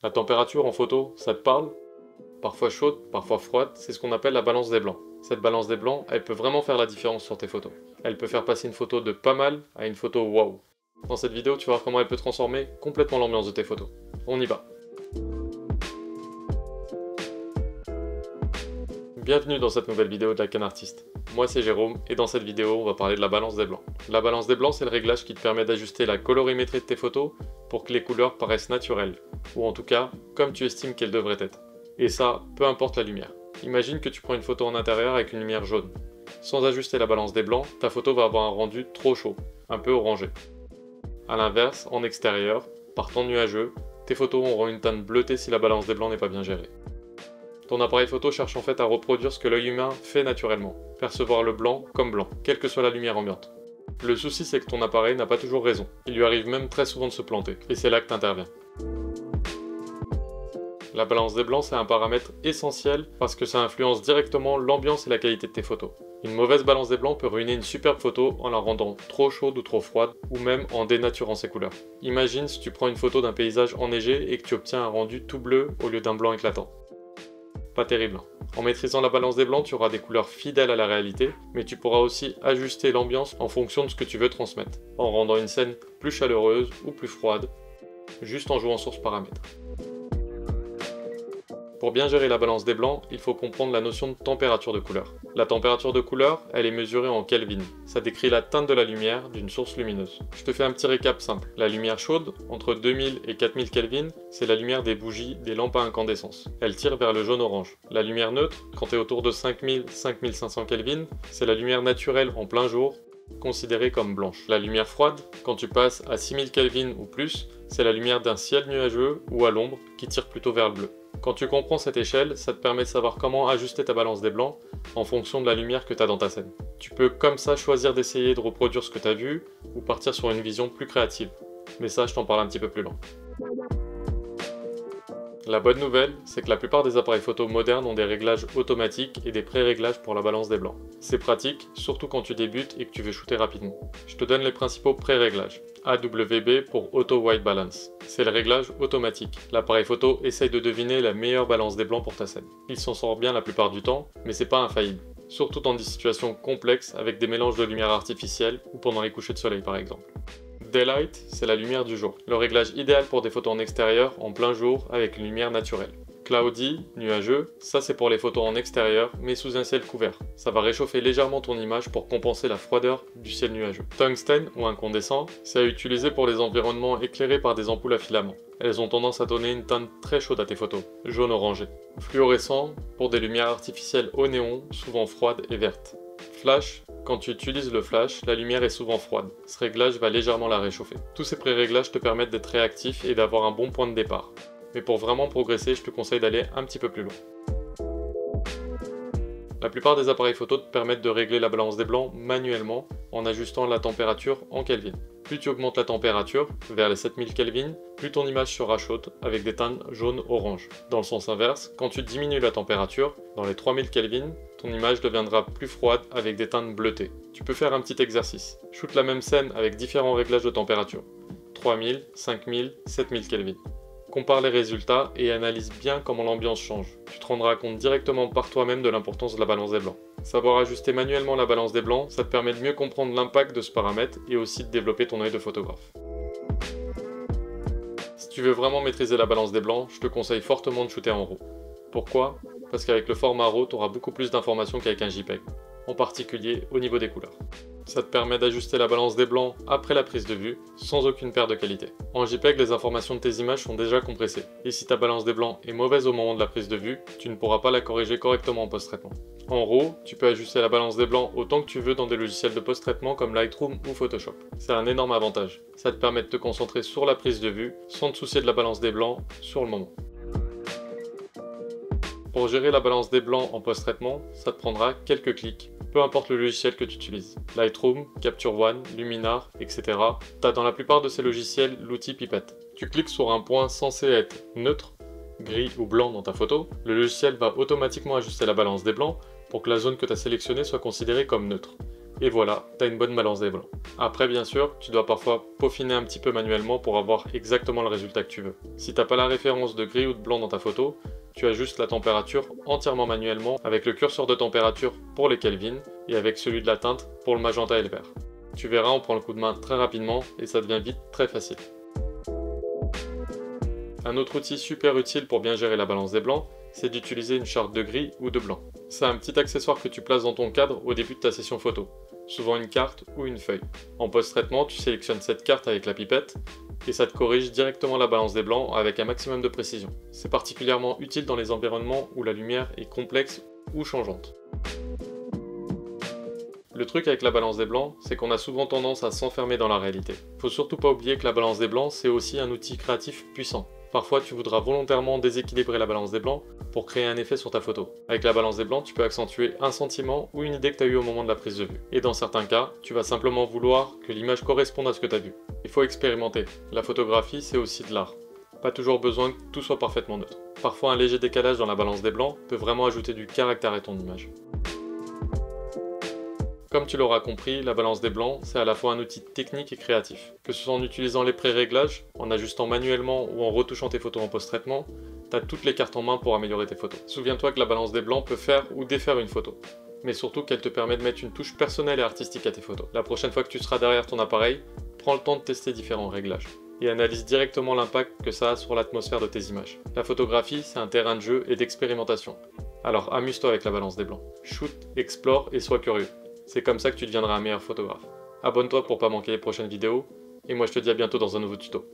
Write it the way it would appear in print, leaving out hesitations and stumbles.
La température en photo, ça te parle? Parfois chaude, parfois froide, c'est ce qu'on appelle la balance des blancs. Cette balance des blancs, elle peut vraiment faire la différence sur tes photos. Elle peut faire passer une photo de pas mal à une photo waouh. Dans cette vidéo, tu vas voir comment elle peut transformer complètement l'ambiance de tes photos. On y va. Bienvenue dans cette nouvelle vidéo de la Canne Artist. Moi c'est Jérôme et dans cette vidéo on va parler de la balance des blancs. La balance des blancs c'est le réglage qui te permet d'ajuster la colorimétrie de tes photos pour que les couleurs paraissent naturelles, ou en tout cas comme tu estimes qu'elles devraient être. Et ça, peu importe la lumière. Imagine que tu prends une photo en intérieur avec une lumière jaune. Sans ajuster la balance des blancs, ta photo va avoir un rendu trop chaud, un peu orangé. A l'inverse, en extérieur, par temps nuageux, tes photos auront une teinte bleutée si la balance des blancs n'est pas bien gérée. Ton appareil photo cherche en fait à reproduire ce que l'œil humain fait naturellement, percevoir le blanc comme blanc, quelle que soit la lumière ambiante. Le souci c'est que ton appareil n'a pas toujours raison, il lui arrive même très souvent de se planter, et c'est là que tu interviens. La balance des blancs c'est un paramètre essentiel parce que ça influence directement l'ambiance et la qualité de tes photos. Une mauvaise balance des blancs peut ruiner une superbe photo en la rendant trop chaude ou trop froide, ou même en dénaturant ses couleurs. Imagine si tu prends une photo d'un paysage enneigé et que tu obtiens un rendu tout bleu au lieu d'un blanc éclatant. Pas terrible. En maîtrisant la balance des blancs, tu auras des couleurs fidèles à la réalité, mais tu pourras aussi ajuster l'ambiance en fonction de ce que tu veux transmettre, en rendant une scène plus chaleureuse ou plus froide, juste en jouant sur ce paramètre. Pour bien gérer la balance des blancs, il faut comprendre la notion de température de couleur. La température de couleur, elle est mesurée en Kelvin. Ça décrit la teinte de la lumière d'une source lumineuse. Je te fais un petit récap simple. La lumière chaude, entre 2000 et 4000 Kelvin, c'est la lumière des bougies, des lampes à incandescence. Elle tire vers le jaune-orange. La lumière neutre, quand tu es autour de 5000-5500 Kelvin, c'est la lumière naturelle en plein jour, considérée comme blanche. La lumière froide, quand tu passes à 6000 Kelvin ou plus, c'est la lumière d'un ciel nuageux ou à l'ombre qui tire plutôt vers le bleu. Quand tu comprends cette échelle, ça te permet de savoir comment ajuster ta balance des blancs en fonction de la lumière que tu as dans ta scène. Tu peux comme ça choisir d'essayer de reproduire ce que tu as vu ou partir sur une vision plus créative. Mais ça, je t'en parle un petit peu plus loin. La bonne nouvelle, c'est que la plupart des appareils photo modernes ont des réglages automatiques et des pré-réglages pour la balance des blancs. C'est pratique, surtout quand tu débutes et que tu veux shooter rapidement. Je te donne les principaux pré-réglages. AWB pour Auto White Balance. C'est le réglage automatique. L'appareil photo essaye de deviner la meilleure balance des blancs pour ta scène. Il s'en sort bien la plupart du temps, mais c'est pas infaillible. Surtout dans des situations complexes avec des mélanges de lumière artificielle ou pendant les couchers de soleil par exemple. Daylight, c'est la lumière du jour. Le réglage idéal pour des photos en extérieur, en plein jour, avec une lumière naturelle. Cloudy, nuageux, ça c'est pour les photos en extérieur, mais sous un ciel couvert. Ça va réchauffer légèrement ton image pour compenser la froideur du ciel nuageux. Tungstène ou incandescent, c'est à utiliser pour les environnements éclairés par des ampoules à filaments. Elles ont tendance à donner une teinte très chaude à tes photos, jaune orangé. Fluorescent, pour des lumières artificielles au néon, souvent froides et vertes. Flash, quand tu utilises le flash, la lumière est souvent froide. Ce réglage va légèrement la réchauffer. Tous ces pré-réglages te permettent d'être réactif et d'avoir un bon point de départ. Mais pour vraiment progresser, je te conseille d'aller un petit peu plus loin. La plupart des appareils photo te permettent de régler la balance des blancs manuellement en ajustant la température en Kelvin. Plus tu augmentes la température, vers les 7000 Kelvin, plus ton image sera chaude avec des teintes jaune-orange. Dans le sens inverse, quand tu diminues la température, dans les 3000 Kelvin, ton image deviendra plus froide avec des teintes bleutées. Tu peux faire un petit exercice. Shoot la même scène avec différents réglages de température. 3000, 5000, 7000 Kelvin. Compare les résultats et analyse bien comment l'ambiance change. Tu te rendras compte directement par toi-même de l'importance de la balance des blancs. Savoir ajuster manuellement la balance des blancs, ça te permet de mieux comprendre l'impact de ce paramètre et aussi de développer ton œil de photographe. Si tu veux vraiment maîtriser la balance des blancs, je te conseille fortement de shooter en RAW. Pourquoi? Parce qu'avec le format RAW, tu auras beaucoup plus d'informations qu'avec un JPEG, en particulier au niveau des couleurs. Ça te permet d'ajuster la balance des blancs après la prise de vue, sans aucune perte de qualité. En JPEG, les informations de tes images sont déjà compressées, et si ta balance des blancs est mauvaise au moment de la prise de vue, tu ne pourras pas la corriger correctement en post-traitement. En RAW, tu peux ajuster la balance des blancs autant que tu veux dans des logiciels de post-traitement comme Lightroom ou Photoshop. C'est un énorme avantage. Ça te permet de te concentrer sur la prise de vue, sans te soucier de la balance des blancs sur le moment. Pour gérer la balance des blancs en post-traitement, ça te prendra quelques clics, peu importe le logiciel que tu utilises. Lightroom, Capture One, Luminar, etc. Tu as dans la plupart de ces logiciels l'outil Pipette. Tu cliques sur un point censé être neutre, gris ou blanc dans ta photo, le logiciel va automatiquement ajuster la balance des blancs pour que la zone que tu as sélectionnée soit considérée comme neutre. Et voilà, t'as une bonne balance des blancs. Après bien sûr, tu dois parfois peaufiner un petit peu manuellement pour avoir exactement le résultat que tu veux. Si t'as pas la référence de gris ou de blanc dans ta photo, tu ajustes la température entièrement manuellement avec le curseur de température pour les Kelvin et avec celui de la teinte pour le magenta et le vert. Tu verras, on prend le coup de main très rapidement et ça devient vite très facile. Un autre outil super utile pour bien gérer la balance des blancs, c'est d'utiliser une charte de gris ou de blanc. C'est un petit accessoire que tu places dans ton cadre au début de ta session photo, souvent une carte ou une feuille. En post-traitement, tu sélectionnes cette carte avec la pipette et ça te corrige directement la balance des blancs avec un maximum de précision. C'est particulièrement utile dans les environnements où la lumière est complexe ou changeante. Le truc avec la balance des blancs, c'est qu'on a souvent tendance à s'enfermer dans la réalité. Faut surtout pas oublier que la balance des blancs, c'est aussi un outil créatif puissant. Parfois, tu voudras volontairement déséquilibrer la balance des blancs pour créer un effet sur ta photo. Avec la balance des blancs, tu peux accentuer un sentiment ou une idée que tu as eue au moment de la prise de vue. Et dans certains cas, tu vas simplement vouloir que l'image corresponde à ce que tu as vu. Il faut expérimenter. La photographie, c'est aussi de l'art. Pas toujours besoin que tout soit parfaitement neutre. Parfois, un léger décalage dans la balance des blancs peut vraiment ajouter du caractère à ton image. Comme tu l'auras compris, la balance des blancs, c'est à la fois un outil technique et créatif. Que ce soit en utilisant les pré-réglages, en ajustant manuellement ou en retouchant tes photos en post-traitement, tu as toutes les cartes en main pour améliorer tes photos. Souviens-toi que la balance des blancs peut faire ou défaire une photo, mais surtout qu'elle te permet de mettre une touche personnelle et artistique à tes photos. La prochaine fois que tu seras derrière ton appareil, prends le temps de tester différents réglages et analyse directement l'impact que ça a sur l'atmosphère de tes images. La photographie, c'est un terrain de jeu et d'expérimentation. Alors amuse-toi avec la balance des blancs. Shoot, explore et sois curieux. C'est comme ça que tu deviendras un meilleur photographe. Abonne-toi pour pas manquer les prochaines vidéos, et moi je te dis à bientôt dans un nouveau tuto.